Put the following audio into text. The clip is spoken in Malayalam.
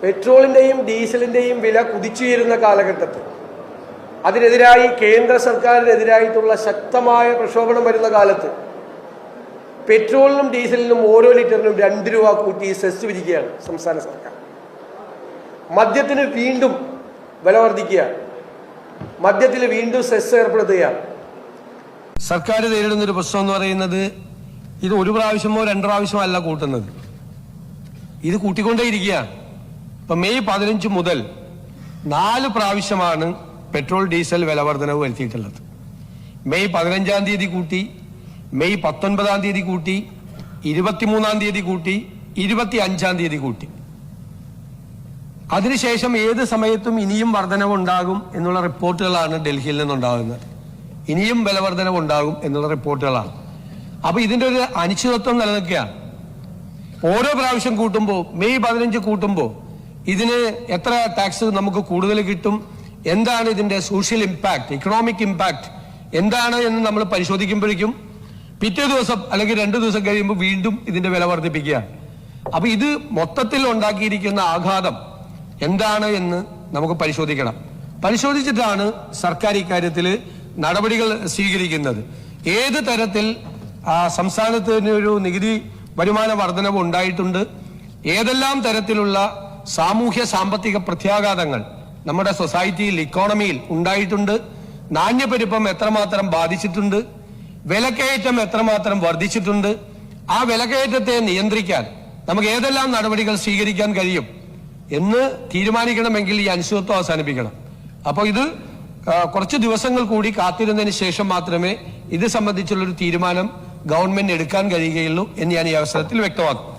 പെട്രോളിൻ്റെയും ഡീസലിൻ്റെയും വില കുതിച്ചുയരുന്ന കാലഘട്ടത്തിൽ അതിനെതിരായി കേന്ദ്ര സർക്കാരിനെതിരായിട്ടുള്ള ശക്തമായ പ്രക്ഷോഭണം വരുന്ന കാലത്ത് പെട്രോളിനും ഡീസലിനും ഓരോ ലിറ്ററിനും 2 രൂപ കൂട്ടി സെസ് വിധിക്കുകയാണ് സംസ്ഥാന സർക്കാർ. മദ്യത്തിന് വീണ്ടും വില വർദ്ധിക്കുകയാണ്. മദ്യത്തിൽ വീണ്ടും സെസ് ഏർപ്പെടുത്തുകയാണ്. സർക്കാർ നേരിടുന്നൊരു പ്രശ്നം എന്ന് പറയുന്നത് ഇത് 1 പ്രാവശ്യമോ 2 പ്രാവശ്യമോ അല്ല കൂട്ടുന്നത്, ഇത് കൂട്ടിക്കൊണ്ടേയിരിക്കുകയാണ്. ഇപ്പൊ മെയ് 15 മുതൽ 4 പ്രാവശ്യമാണ് പെട്രോൾ ഡീസൽ വില വർധനവ് വരുത്തിയിട്ടുള്ളത്. മെയ് 15-ാം തീയതി കൂട്ടി, മെയ് 19-ാം തീയതി കൂട്ടി, 23-ാം തീയതി കൂട്ടി, 25-ാം തീയതി കൂട്ടി. അതിനുശേഷം ഏത് സമയത്തും ഇനിയും വർധനവ് ഉണ്ടാകും എന്നുള്ള റിപ്പോർട്ടുകളാണ് ഡൽഹിയിൽ നിന്നുണ്ടാകുന്നത്. ഇനിയും വില വർധനവ് ഉണ്ടാകും എന്നുള്ള റിപ്പോർട്ടുകളാണ്. അപ്പൊ ഇതിന്റെ ഒരു അനിശ്ചിതത്വം നിലനിൽക്കുകയാണ്. ഓരോ പ്രാവശ്യം കൂട്ടുമ്പോൾ, മെയ് 15 കൂട്ടുമ്പോൾ ഇതിന് എത്ര ടാക്സ് നമുക്ക് കൂടുതൽ കിട്ടും, എന്താണ് ഇതിന്റെ സോഷ്യൽ ഇമ്പാക്ട്, ഇക്കണോമിക് ഇമ്പാക്ട് എന്താണ് എന്ന് നമ്മൾ പരിശോധിക്കുമ്പോഴേക്കും പിറ്റേ ദിവസം അല്ലെങ്കിൽ 2 ദിവസം കഴിയുമ്പോൾ വീണ്ടും ഇതിന്റെ വില വർദ്ധിപ്പിക്കുകയാണ്. അപ്പൊ ഇത് മൊത്തത്തിൽ ഉണ്ടാക്കിയിരിക്കുന്ന ആഘാതം എന്താണ് എന്ന് നമുക്ക് പരിശോധിക്കണം. പരിശോധിച്ചിട്ടാണ് സർക്കാർ ഇക്കാര്യത്തിൽ നടപടികൾ സ്വീകരിക്കുന്നത്. ഏത് തരത്തിൽ സംസ്ഥാനത്തിന് ഒരു നികുതി വരുമാന വർധനവ് ഉണ്ടായിട്ടുണ്ട്, ഏതെല്ലാം തരത്തിലുള്ള സാമൂഹ്യ സാമ്പത്തിക പ്രത്യാഘാതങ്ങൾ നമ്മുടെ സൊസൈറ്റിയിൽ, ഇക്കോണമിയിൽ ഉണ്ടായിട്ടുണ്ട്, നാണ്യപ്പെരുപ്പം എത്രമാത്രം ബാധിച്ചിട്ടുണ്ട്, വിലക്കയറ്റം എത്രമാത്രം വർദ്ധിച്ചിട്ടുണ്ട്, ആ വിലക്കയറ്റത്തെ നിയന്ത്രിക്കാൻ നമുക്ക് ഏതെല്ലാം നടപടികൾ സ്വീകരിക്കാൻ കഴിയും എന്ന് തീരുമാനിക്കണമെങ്കിൽ ഈ അനിശ്ചിതത്വം അവസാനിപ്പിക്കണം. അപ്പോൾ ഇത് കുറച്ച് ദിവസങ്ങൾ കൂടി കാത്തിരുന്നതിന് ശേഷം മാത്രമേ ഇത് സംബന്ധിച്ചുള്ളൊരു തീരുമാനം ഗവൺമെന്റ് എടുക്കാൻ കഴിയുകയുള്ളൂ എന്ന് ഞാൻ ഈ അവസരത്തിൽ വ്യക്തമാക്കും.